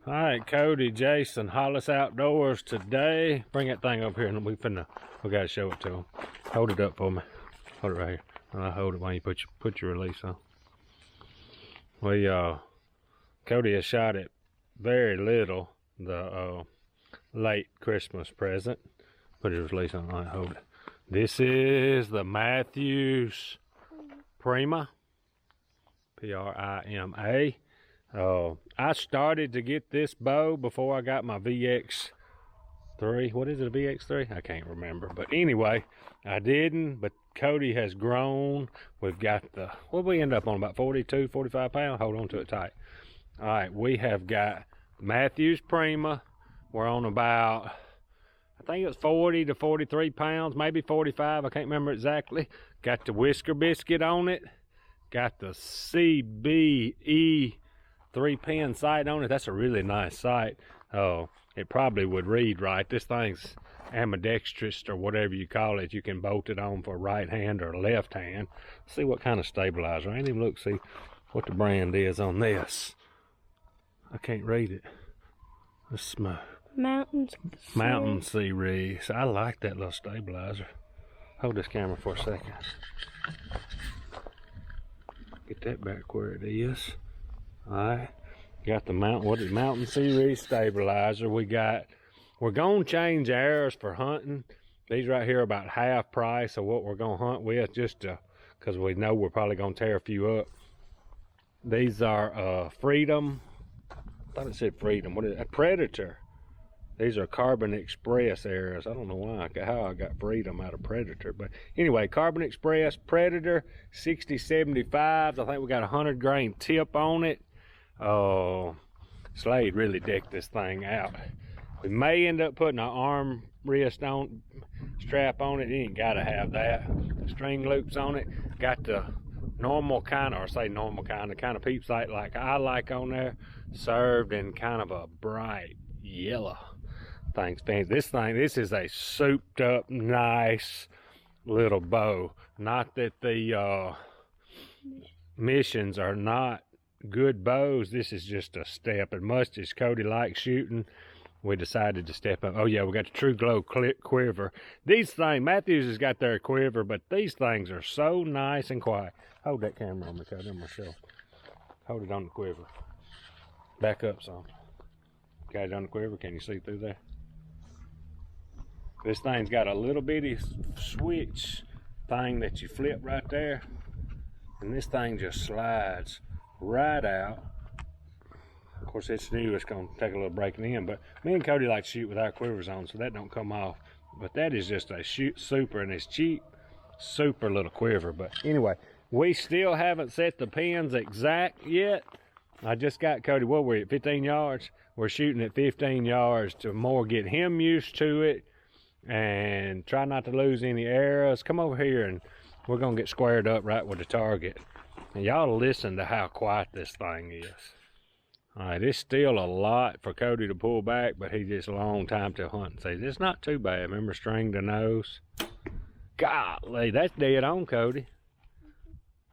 All right, Cody, Jason, Hollis Outdoors today. Bring that thing up here and we gotta show it to them. Hold it up for me. Hold it right here. And I'll hold it while you put your release on. Cody has shot it very little, the late Christmas present. Put his release on. All right, hold it. This is the Matthews Prima, Prima. I started to get this bow before I got my VX3. What is it, a VX3? I can't remember. But anyway, I didn't, but Cody has grown. We've got what we end up on, about 42, 45 pounds? Hold on to it tight. All right, we have got Matthews Prima. We're on about, I think it was 40 to 43 pounds, maybe 45. I can't remember exactly. Got the Whisker Biscuit on it. Got the CBE 3-pin sight on it. That's a really nice sight. It probably would read right. This thing's ambidextrous or whatever you call it. You can bolt it on for right hand or left hand. See what kind of stabilizer. I ain't even look, see what the brand is on this. I can't read it. Let's smoke. Mountain Series. I like that little stabilizer. Hold this camera for a second. Get that back where it is. Alright. Got the Mountain Series stabilizer. We're gonna change arrows for hunting. These right here are about half price of what we're gonna hunt with, just because we know we're probably gonna tear a few up. These are Freedom. I thought it said Freedom. What is it? A Predator. These are Carbon Express arrows. I don't know how I got Freedom out of Predator, but anyway, Carbon Express Predator 6075s. I think we got a 100 grain tip on it. Slade really decked this thing out. We may end up putting an arm wrist strap on it. You ain't gotta have that. String loops on it. Got the normal kind, or say normal kind, the kind of peep sight like I like on there, served in kind of a bright yellow. Thing's fancy. This is a souped up, nice little bow. Not that the missions are not good bows. This is just a step. And much as Cody likes shooting, we decided to step up. Oh yeah, we got the True Glow quiver. These things, Matthews has got their quiver, but these things are so nice and quiet. Hold that camera on me, Cody, on myself. Hold it on the quiver. Back up some. Got it on the quiver. Can you see through there? This thing's got a little bitty switch thing that you flip right there, and this thing just slides right out. Of course, it's new. It's gonna take a little breaking in, but me and Cody like to shoot with our quivers on, so that don't come off. But that is just a super, and it's cheap, super little quiver. But anyway, we still haven't set the pins exact yet. I just got Cody, what were we at, 15 yards? We're shooting at 15 yards to more get him used to it and try not to lose any arrows. Come over here and we're gonna get squared up right with the target. And y'all listen to how quiet this thing is. All right, it's still a lot for Cody to pull back, but he just a long time to hunt and season. It's not too bad. Remember string to nose? Golly, that's dead on, Cody.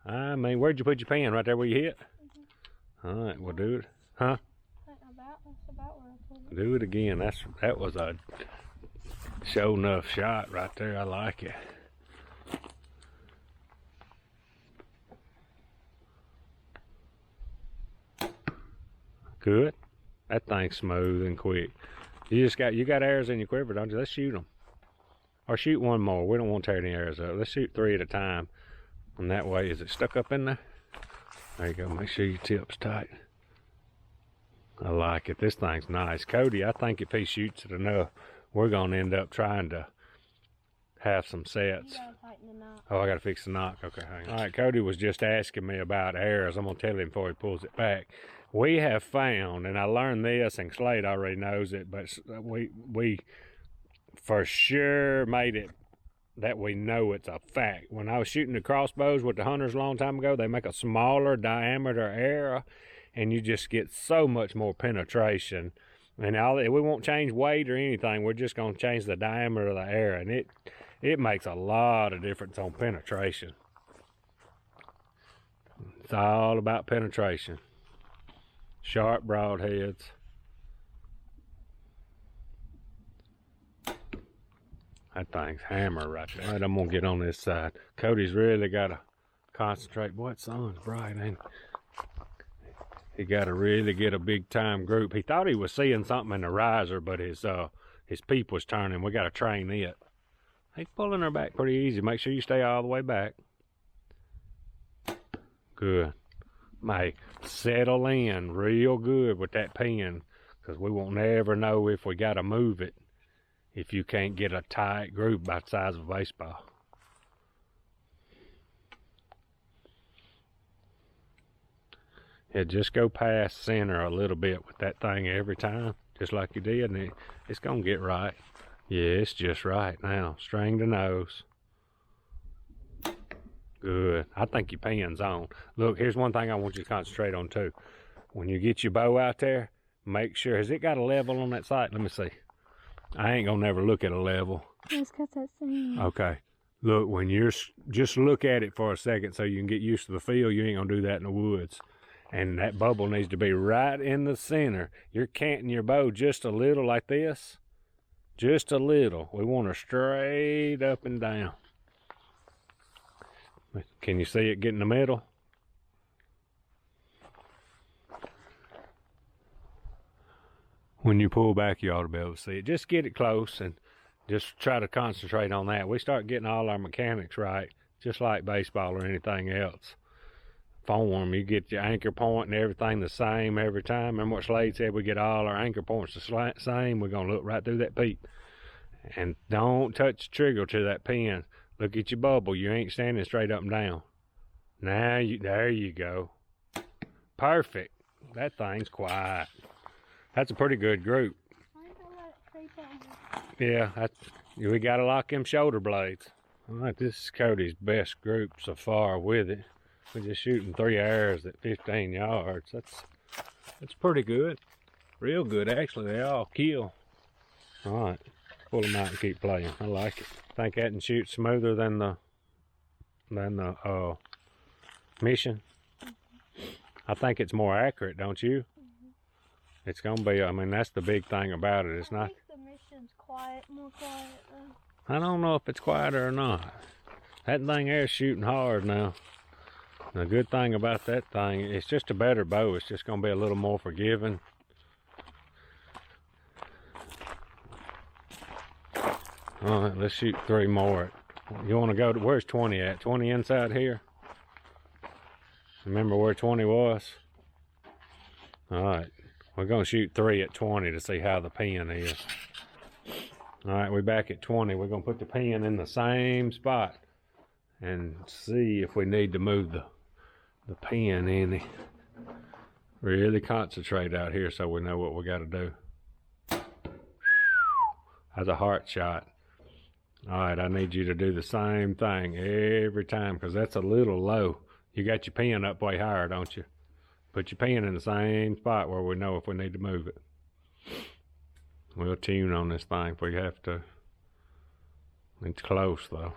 I mean, where'd you put your pin? Right there where you hit? All right, we'll do it. Huh? That's about where I pulled it. Do it again. That was a show enough shot right there. I like it. Good. That thing's smooth and quick. You got arrows in your quiver, don't you? Let's shoot them. Or shoot one more. We don't want to tear any arrows up. Let's shoot 3 at a time. And that way, is it stuck up in there? There you go. Make sure your tip's tight. I like it. This thing's nice. Cody, I think if he shoots it enough, we're going to end up trying to have some sets. You gotta tighten the knot. Oh, I got to fix the knock. Okay, hang on. All right, Cody was just asking me about arrows. I'm going to tell him before he pulls it back. We have found, and I learned this, and Slade already knows it, but we for sure made it that we know it's a fact. When I was shooting the crossbows with the hunters a long time ago, they make a smaller diameter arrow, and you just get so much more penetration. And we won't change weight or anything. We're just going to change the diameter of the arrow, and it makes a lot of difference on penetration. It's all about penetration. Sharp broadheads. That thing's hammer right there. All right, I'm gonna get on this side. Cody's really gotta concentrate. Boy, that sun's bright, ain't it? He gotta really get a big time group. He thought he was seeing something in the riser, but his peep was turning. We gotta train it. He's pulling her back pretty easy. Make sure you stay all the way back. Good. Mate, settle in real good with that pin, because we won't never know if we gotta move it if you can't get a tight group about the size of a baseball. Yeah, just go past center a little bit with that thing every time, just like you did, and it's gonna get right. Yeah, it's just right now. String to nose. Good. I think your pin's on. Look, here's one thing I want you to concentrate on too. When you get your bow out there, make sure, has it got a level on that sight? Let me see. I ain't gonna never look at a level. It's got that thing. Okay. Look, when you're, just look at it for a second so you can get used to the feel. You ain't gonna do that in the woods. And that bubble needs to be right in the center. You're canting your bow just a little like this. Just a little. We want her straight up and down. Can you see it get in the middle? When you pull back, you ought to be able to see it. Just get it close and just try to concentrate on that. We start getting all our mechanics right, just like baseball or anything else. Form, you get your anchor point and everything the same every time. Remember what Slade said? We get all our anchor points the same. We're going to look right through that peep. And don't touch the trigger to that pin. Look at your bubble. You ain't standing straight up and down. Now, there you go. Perfect. That thing's quiet. That's a pretty good group. Yeah, we got to lock them shoulder blades. All right, this is Cody's best group so far with it. We're just shooting 3 arrows at 15 yards. That's pretty good. Real good, actually. They all kill. All right, pull them out and keep playing. I like it. Think that can shoot smoother than the Mission. I think it's more accurate, don't you? It's gonna be. I mean, that's the big thing about it. It's not. I think the Mission's more quiet though. I don't know if it's quieter or not. That thing there's shooting hard now. The good thing about that thing, it's just a better bow. It's just gonna be a little more forgiving. All right, let's shoot 3 more. You want to go to, where's 20 at? 20 inside here? Remember where 20 was? All right, we're gonna shoot 3 at 20 to see how the pin is. All right, we're back at 20. We're gonna put the pin in the same spot and see if we need to move the pin any. Really concentrate out here so we know what we got to do. That's a heart shot. All right, I need you to do the same thing every time because that's a little low. You got your pin up way higher, don't you? Put your pin in the same spot where we know if we need to move it. We'll tune on this thing if we have to. It's close though.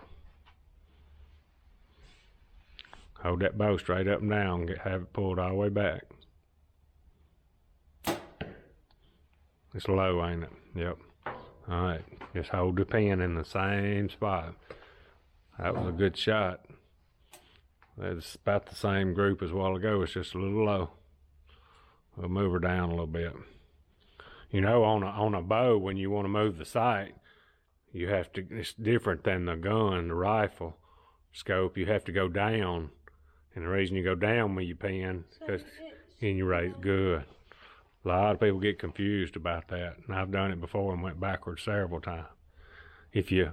Hold that bow straight up and down, have it pulled all the way back. It's low, ain't it? Yep. All right, just hold the pin in the same spot. That was a good shot. It's about the same group as a while ago, it's just a little low. We'll move her down a little bit. You know, on a bow, when you want to move the sight, you have to, it's different than the gun, the rifle scope, you have to go down. And the reason you go down with your pin, because then you raise good. A lot of people get confused about that, and I've done it before and went backwards several times. If your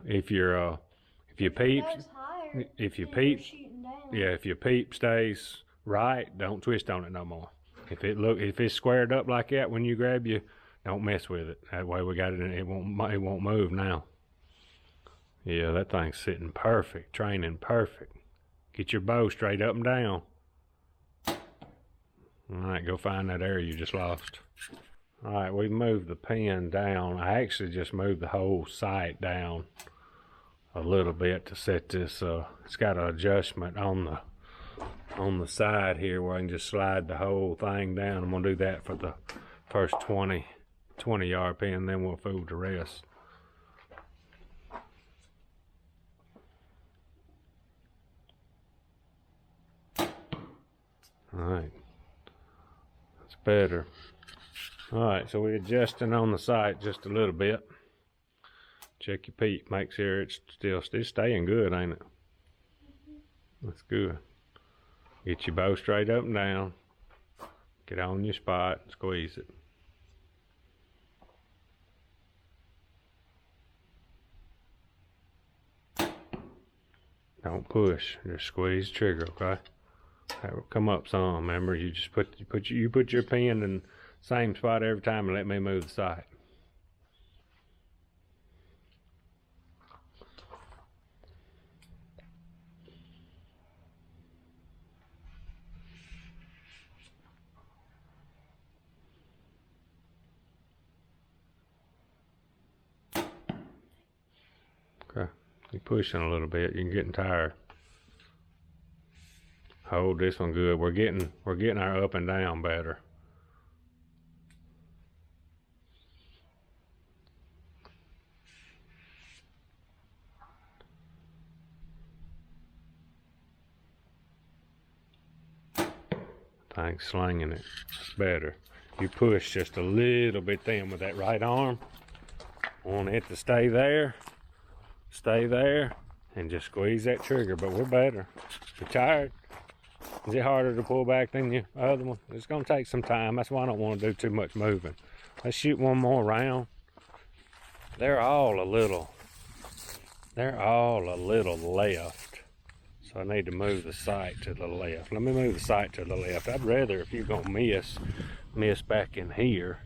peep stays right, don't twist on it no more. If it's squared up like that when you grab you, don't mess with it. That way we got it, and it won't move now. Yeah, that thing's sitting perfect, training perfect. Get your bow straight up and down. All right, go find that area you just lost. All right, we moved the pin down. I actually just moved the whole sight down a little bit to set this. It's got an adjustment on the side here where I can just slide the whole thing down. I'm gonna do that for the first 20 yard pin, then we'll fool the rest. Alright. That's better. Alright, so we're adjusting on the sight just a little bit. Check your peep. Make sure it's still staying good, ain't it? That's good. Get your bow straight up and down. Get on your spot and squeeze it. Don't push. Just squeeze the trigger, okay? Have it come up some. Remember, you just put your pin in the same spot every time and let me move the sight. Okay. You're pushing a little bit. You're getting tired. Hold this one good. We're getting our up and down better. Thanks, slinging it. It's better. You push just a little bit then with that right arm. I want it to stay there, and just squeeze that trigger. But we're better. You're tired. Is it harder to pull back than your other one? It's gonna take some time. That's why I don't want to do too much moving. Let's shoot one more round. They're all a little left. So I need to move the sight to the left. Let me move the sight to the left. I'd rather, if you're gonna miss back in here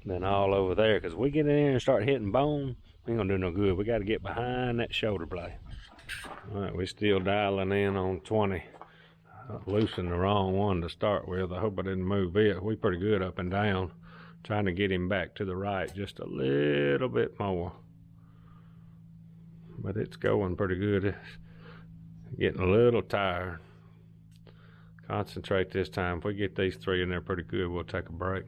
than all over there. Because we get in there and start hitting bone, we ain't gonna do no good. We gotta get behind that shoulder blade. All right, we're still dialing in on 20. Loosened the wrong one to start with. I hope I didn't move it. We pretty good up and down. Trying to get him back to the right just a little bit more. But it's going pretty good. It's getting a little tired. Concentrate this time. If we get these three in there pretty good, we'll take a break.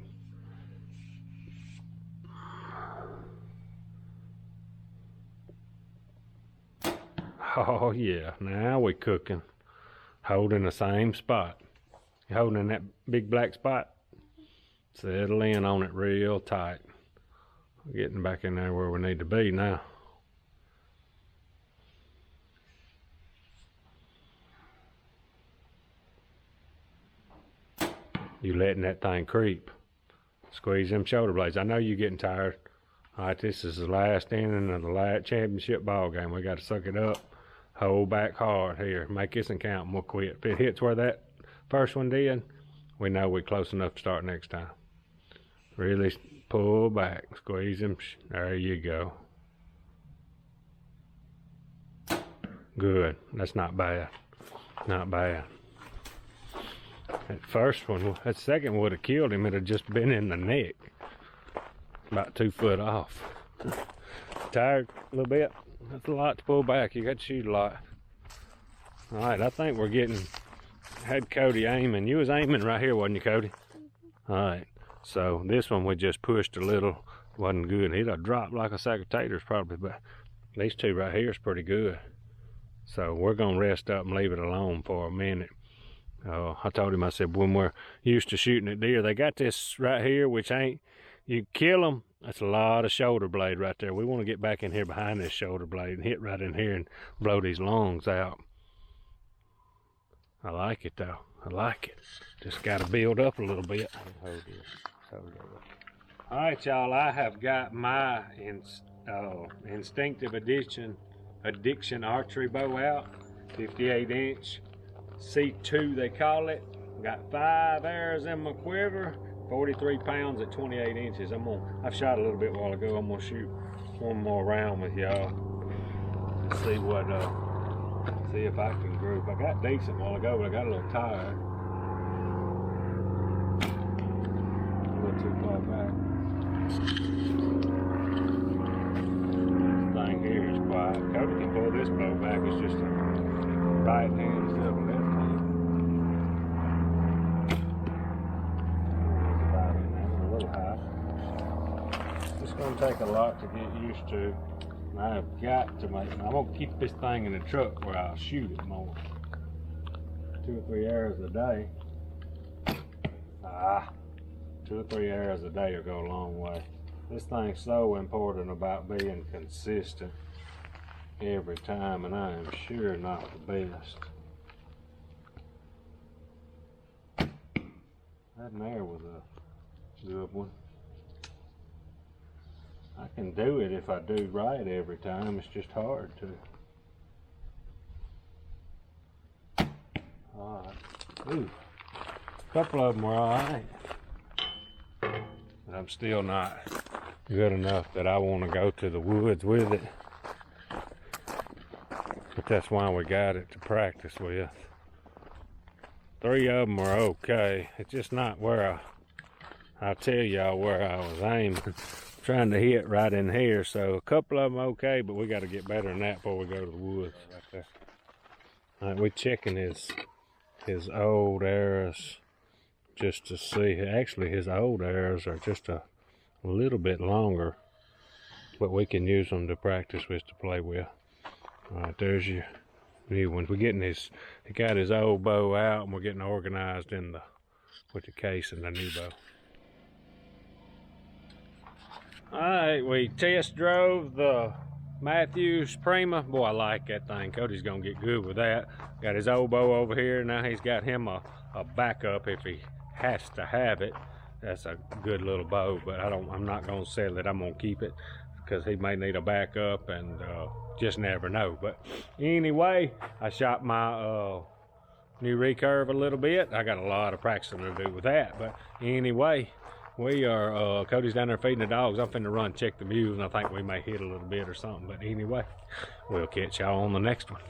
Oh yeah, now we're cooking. Holding the same spot. You're holding that big black spot. Settle in on it real tight. We're getting back in there where we need to be now. You letting that thing creep. Squeeze them shoulder blades. I know you're getting tired. All right, this is the last inning of the last championship ball game. We got to suck it up. Hold back hard here. Make this and count and we'll quit. If it hits where that first one did, we know we're close enough to start next time. Really pull back. Squeeze them. There you go. Good. That's not bad. Not bad. That first one, that second would have killed him. It had just been in the neck. About 2 foot off. Tired a little bit? That's a lot to pull back. You got to shoot a lot. All right, I think we're getting, had Cody aiming. You was aiming right here, wasn't you, Cody? All right, so this one we just pushed a little. Wasn't good. He'd have dropped like a sack of taters probably, but these two right here is pretty good. So we're going to rest up and leave it alone for a minute. I told him, I said, when we're used to shooting at deer, they got this right here, which ain't, you kill them, that's a lot of shoulder blade right there. We want to get back in here behind this shoulder blade and hit right in here and blow these lungs out. I like it though. I like it. Just got to build up a little bit. Hold this. All right, y'all, I have got my instinctive addiction archery bow out, 58 inch. C2 they call it. Got 5 arrows in my quiver, 43 pounds at 28 inches. I've shot a little bit a while ago. I'm gonna shoot one more round with y'all. See what see if I can group. I got decent a while ago, but I got a little tired. A little too far back. This thing here is quiet. Cody can pull this bow back. It's just a right hand instead of a left hand. A little high. It's going to take a lot to get used to. I've got to make. I'm going to keep this thing in the truck where I'll shoot it more. 2 or 3 arrows a day. 2 or 3 arrows a day will go a long way. This thing's so important about being consistent every time, and I am sure not the best. That there was a good one. I can do it if I do right every time. It's just hard to. Alright. Ooh. A couple of them were alright. But I'm still not good enough that I want to go to the woods with it. But that's why we got it to practice with. 3 of them were okay. It's just not where I'll tell y'all where I was aiming. Trying to hit right in here. So a couple of them okay, but we got to get better than that before we go to the woods. Right there. All right, we're checking his old arrows just to see. Actually, his old arrows are just a little bit longer, but we can use them to practice with, to play with. All right, there's your new ones. We're getting he got his old bow out, and we're getting organized with the case and the new bow. All right, we test drove the Matthews Prima. Boy, I like that thing. Cody's gonna get good with that. Got his old bow over here. Now he's got him a backup if he has to have it. That's a good little bow, but I'm not gonna sell it. I'm gonna keep it because he may need a backup, and just never know. But anyway, I shot my new recurve a little bit. I got a lot of practicing to do with that, but anyway, we are, Cody's down there feeding the dogs. I'm finna run check the mules, and I think we may hit a little bit or something. But anyway, we'll catch y'all on the next one.